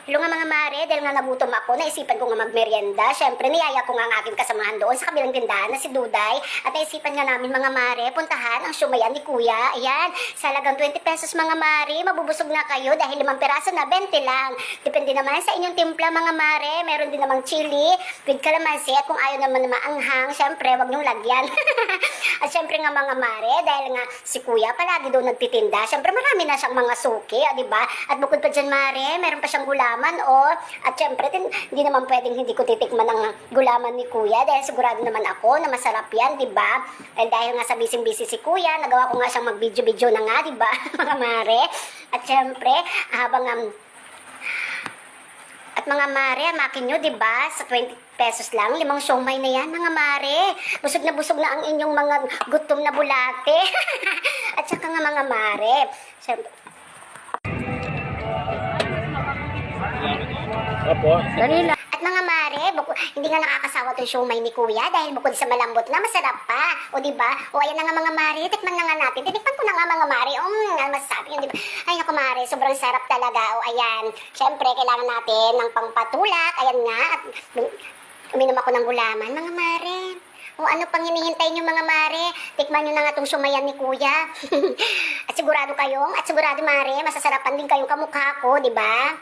Hello nga mga mare, dahil nga nagutom ako, naisipan ko nga magmerienda. Siyempre, niyaya ko nga ang aking kasamahan doon sa kabilang tindahan na si Duday. At naisipan nga namin mga mare, puntahan ang siumayan ni Kuya. Ayan, sa halagang 20 pesos mga mare, mabubusog na kayo dahil 5 peraso na 20 lang. Depende naman sa inyong timpla mga mare. Meron din namang chili, with calamansi. At kung ayaw naman na maanghang, siyempre, wag niyong lagyan. At siyempre nga mga mare, dahil nga si Kuya palagi doon nagtitinda. Siyempre, marami na siyang mga suki, di ba? At bukod pa dyan mare, meron pa siyang gulaman. At syempre, hindi naman pwedeng hindi ko titikman ang gulaman ni Kuya dahil sigurado naman ako na masarap yan, di ba? Dahil nga sa busy-busy si Kuya, nagawa ko nga siyang mag-video-video na nga, di ba, mga mare? At syempre, habang at mga mare, makin nyo, di ba, sa 20 pesos lang, 5 siomay na yan, mga mare. Busog na ang inyong mga gutom na bulate. At saka nga mga mare, syempre, Opo. dali lang. At mga mare, hindi nga nakakasawa itong siomay ni Kuya dahil bukod sa malambot na, masarap pa. O diba? O ayan na nga mga mare, tikman na nga natin. Tinikman ko na nga mga mare. Ano masasabi yun, diba? Ay naku mare, sobrang sarap talaga. O ayan, syempre kailangan natin ng pangpatulak. Ayan nga, at uminom ako ng gulaman. Mga mare, o ano pang hinihintay nyo mga mare? Tikman nyo na nga itong sumayan ni Kuya. At sigurado mare, masasarapan din kayong kamukha ko, di ba?